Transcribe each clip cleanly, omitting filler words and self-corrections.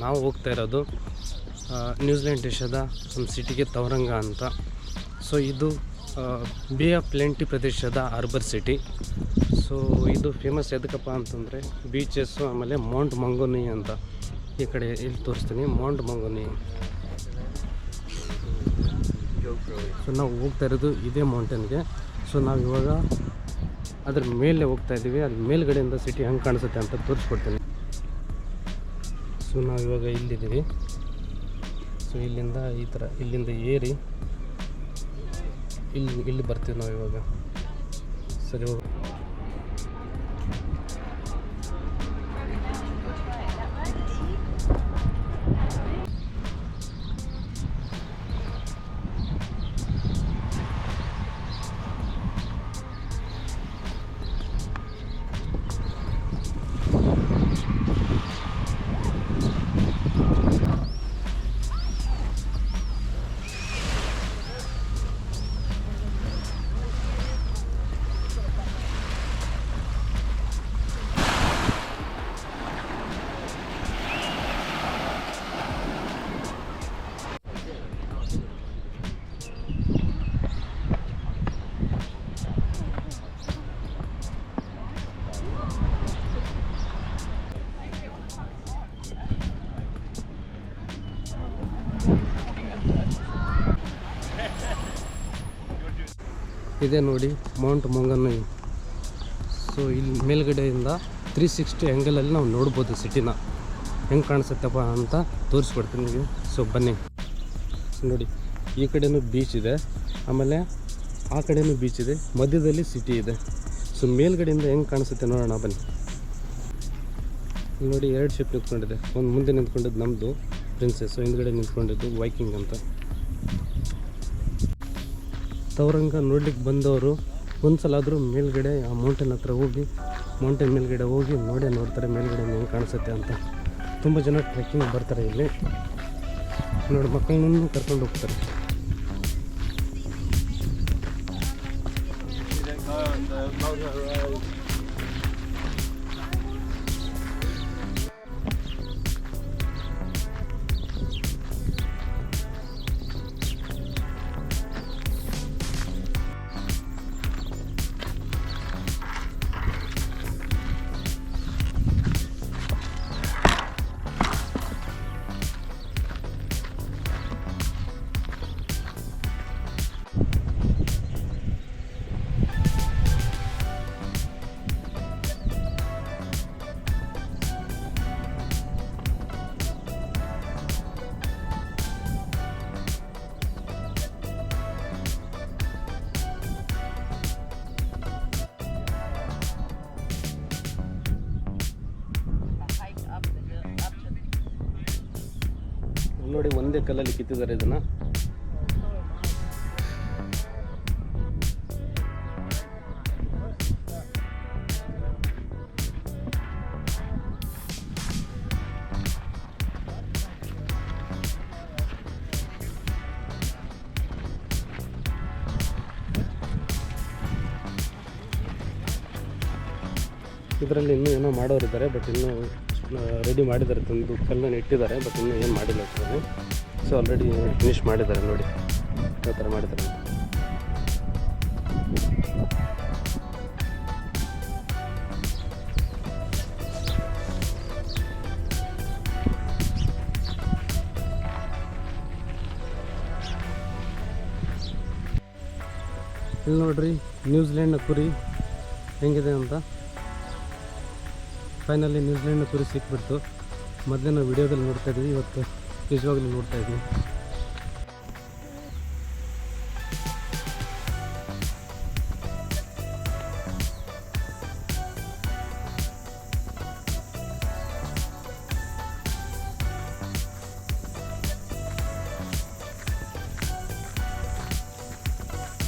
ನಾವು ಹೋಗ್ತಾ ಇರೋದು ನ್ಯೂಜಿಲೆಂಡ್ ದೇಶದ ಒಂದು ಸಿಟಿಗೆ ತವರಂಗ ಅಂತ. ಸೊ ಇದು ಬೇ ಆಫ್ ಪ್ಲೆಂಟಿ ಪ್ರದೇಶದ ಹಾರ್ಬರ್ ಸಿಟಿ. ಸೊ ಇದು ಫೇಮಸ್ ಎದಕ್ಕಪ್ಪ ಅಂತಂದರೆ ಬೀಚಸ್ಸು, ಆಮೇಲೆ ಮೌಂಟ್ ಮಂಗೋನಿ ಅಂತ. ಈ ಕಡೆ ಇಲ್ಲಿ ತೋರಿಸ್ತೀನಿ, ಮೌಂಟ್ ಮಂಗೋನಿ. ಸೊ ನಾವು ಹೋಗ್ತಾ ಇರೋದು ಇದೇ ಮೌಂಟೇನ್ಗೆ. ಸೊ ನಾವು ಇವಾಗ ಅದ್ರ ಮೇಲೆ ಹೋಗ್ತಾ ಇದ್ದೀವಿ. ಅಲ್ಲಿ ಮೇಲ್ಗಡೆಯಿಂದ ಸಿಟಿ ಹೆಂಗೆ ಕಾಣಿಸುತ್ತೆ ಅಂತ ತೋರಿಸ್ಕೊಡ್ತೀನಿ. ಸೊ ನಾವು ಇವಾಗ ಇಲ್ಲಿದ್ದೀವಿ. ಸೊ ಇಲ್ಲಿಂದ ಈ ಥರ ಇಲ್ಲಿಂದ ಏರಿ ಇಲ್ಲಿ ಬರ್ತೀವಿ ನಾವು ಇವಾಗ. ಸರಿ ಹೋಗಿ ಇದೆ ನೋಡಿ ಮೌಂಟ್ ಮಂಗೋನಿ. ಸೊ ಇಲ್ಲಿ ಮೇಲ್ಗಡೆಯಿಂದ 360 ಆ್ಯಂಗಲಲ್ಲಿ ನಾವು ನೋಡ್ಬೋದು ಸಿಟಿನ ಹೆಂಗೆ ಕಾಣಿಸುತ್ತಪ್ಪ ಅಂತ ತೋರಿಸ್ಕೊಡ್ತೀನಿ ನಿಮಗೆ. ಸೊ ಬನ್ನಿ. ಸೊ ನೋಡಿ, ಈ ಕಡೆಯೂ ಬೀಚ್ ಇದೆ, ಆಮೇಲೆ ಆ ಕಡೆಯೂ ಬೀಚ್ ಇದೆ, ಮಧ್ಯದಲ್ಲಿ ಸಿಟಿ ಇದೆ. ಸೊ ಮೇಲ್ಗಡೆಯಿಂದ ಹೆಂಗೆ ಕಾಣಿಸುತ್ತೆ ನೋಡೋಣ ಬನ್ನಿ. ನೋಡಿ, 2 ಶಿಪ್ ನಿಂತ್ಕೊಂಡಿದೆ. ಒಂದು ಮುಂದೆ ನಿಂತ್ಕೊಂಡಿದ್ದು ನಮ್ಮದು ಪ್ರಿನ್ಸೆಸ್, ಹಿಂದ್ಗಡೆ ನಿಂತ್ಕೊಂಡಿದ್ದು ವೈಕಿಂಗ್ ಅಂತ. ತವರಂಗ ನೋಡ್ಲಿಕ್ಕೆ ಬಂದವರು ಒಂದ್ಸಲಾದರೂ ಮೇಲ್ಗಡೆ ಆ ಮೌಂಟೇನ್ ಹತ್ರ ಹೋಗಿ, ಮೌಂಟೇನ್ ಮೇಲ್ಗಡೆ ಹೋಗಿ ನೋಡ್ತಾರೆ ಮೇಲ್ಗಡೆ ಹೆಂಗೆ ಕಾಣಿಸುತ್ತೆ ಅಂತ. ತುಂಬ ಜನ ಟ್ರೆಕ್ಕಿಂಗ್ ಬರ್ತಾರೆ ಇಲ್ಲಿ. ನೋಡಿ, ಮಕ್ಕಳನ್ನೂ ಕರ್ಕೊಂಡು ಹೋಗ್ತಾರೆ. ನೋಡಿ, ಒಂದೇ ಕಲ್ಲಲ್ಲಿ ಕಿತ್ತಿದ್ದಾರೆ ಇದನ್ನು. ಇದರಲ್ಲಿ ಇನ್ನೂ ಏನೋ ಮಾಡೋರಿದ್ದಾರೆ, ಬಟ್ ಇನ್ನೂ ರೆಡಿ ಮಾಡಿದ್ದಾರೆ, ತಂದು ಕಲ್ಲನ್ನು ಇಟ್ಟಿದ್ದಾರೆ, ಬಟ್ ಇನ್ನೂ ಏನು ಮಾಡಿಲ್ಲ ಅದರಲ್ಲಿ. ಸೊ ಆಲ್ರೆಡಿ ಫಿನಿಷ್ ಮಾಡಿದ್ದಾರೆ. ನೋಡಿ ಯಾವ ಥರ ಮಾಡಿದ್ದಾರೆ. ಇಲ್ಲಿ ನೋಡ್ರಿ, ನ್ಯೂಜಿಲೆಂಡ್ನ ಕುರಿ ಹೆಂಗಿದೆ ಅಂತ. ಫೈನಲಿ ನ್ಯೂಜಿಲೆಂಡ್ನ ಕುರಿ ಸಿಕ್ಬಿಡ್ತು. ಮೊದಲೇ ನಾವು ವಿಡಿಯೋದಲ್ಲಿ ನೋಡ್ತಾ ಇದ್ವಿ, ಇವತ್ತು ನಿಜವಾಗ್ಲೂ ನೋಡ್ತಾ ಇದ್ವಿ.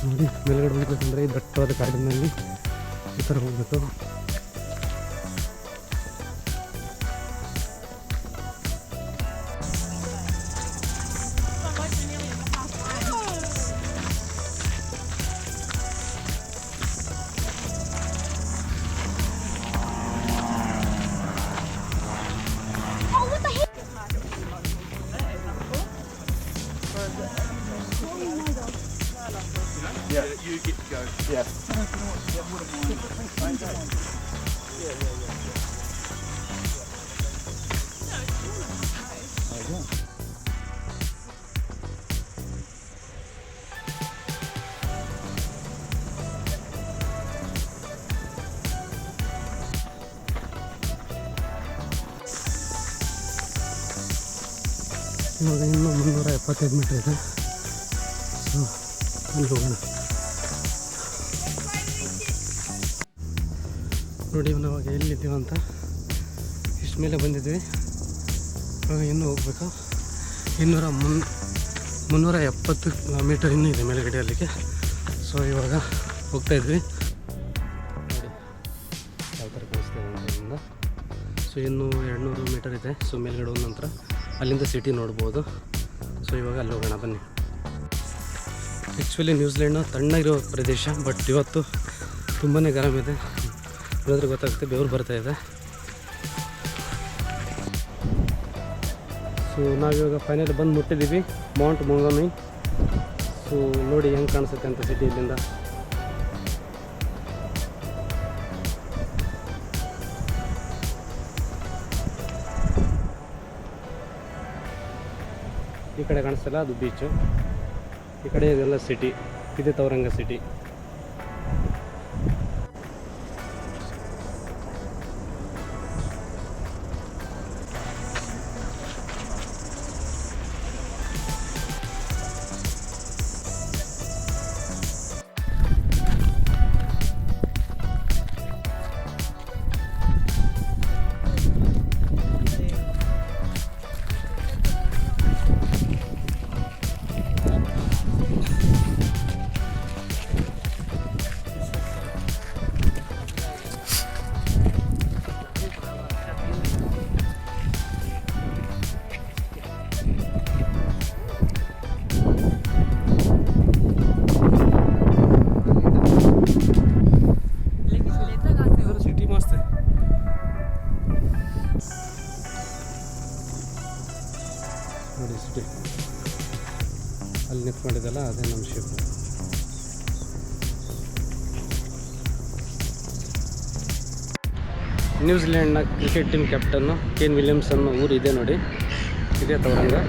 ನೋಡಿ, ಮೇಲ್ಗಡೆ ಹೋಗ್ಬೇಕಂದ್ರೆ ಈ ದಟ್ಟವಾದ ಕಾಡಿನಲ್ಲಿ ಈ ಥರ ಹೋಗ್ಬೇಕು. Yeah. ಇವಾಗ ಇನ್ನೂ 375 ಮೀಟರ್ ಇದೆ. ಸೊ ಅಲ್ಲಿ ಹೋಗೋಣ. ನೋಡಿ ನಾವಾಗ ಎಲ್ಲಿದ್ದೀವಿ ಅಂತ ಇಷ್ಟು ಮೇಲೆ ಬಂದಿದ್ವಿ. ಇವಾಗ ಇನ್ನೂ ಹೋಗ್ಬೇಕು. 370 ಮೀಟರ್ ಇನ್ನೂ ಇದೆ ಮೇಲ್ಗಡೆ ಅಲ್ಲಿಗೆ. ಸೊ ಇವಾಗ ಹೋಗ್ತಾಯಿದ್ವಿ. ನೋಡಿ ಯಾವ ಥರ ಕಾಣಿಸ್ತಾ ಇದೆ ಅಲ್ಲಿಂದ. ಸೊ ಇನ್ನೂ 200 ಮೀಟರ್ ಇದೆ. ಸೊ ಮೇಲ್ಗಡೆ ಹೋದ ನಂತರ ಅಲ್ಲಿಂದ ಸಿಟಿ ನೋಡ್ಬೋದು. ಸೊ ಇವಾಗ ಅಲ್ಲಿ ಹೋಗೋಣ ಬನ್ನಿ. ಆ್ಯಕ್ಚುಲಿ ನ್ಯೂಜಿಲೆಂಡ್ ತಣ್ಣಗಿರೋ ಪ್ರದೇಶ, ಬಟ್ ಇವತ್ತು ತುಂಬಾ ಗರಂ ಇದೆ. ನೋಡಿದ್ರೆ ಗೊತ್ತಾಗುತ್ತೆ, ಬೆವರು ಬರ್ತಾಯಿದೆ. ಸೊ ನಾವಿವಾಗ ಫೈನಲ್ ಬಂದು ಮುಟ್ಟಿದ್ದೀವಿ ಮೌಂಟ್ ಮೊಂಗೊನೈ. ಸೊ ನೋಡಿ ಹೆಂಗೆ ಕಾಣಿಸುತ್ತೆ ಅಂತ ಸಿಟಿ ಇಲ್ಲಿಂದ. ಈ ಕಡೆ ಕಾಣಿಸ್ತಲ್ಲ, ಅದು ಬೀಚು. ಈ ಕಡೆ ಇದೆಲ್ಲ ಸಿಟಿ, ಇದೆ ತವರಂಗ ಸಿಟಿ. ನೋಡಿ ಸಿಟಿ ಅಲ್ಲಿ ನಿಂತ್ಕೊಂಡಿದ್ದಲ್ಲ, ಅದೇ ನಮ್ಮ ಶಿಪ್. ನ್ಯೂಜಿಲೆಂಡ್ನ cricket team captain Kane Williamson ಊರು ಇದೆ ನೋಡಿ, ಇದೇ ತವರಂಗ.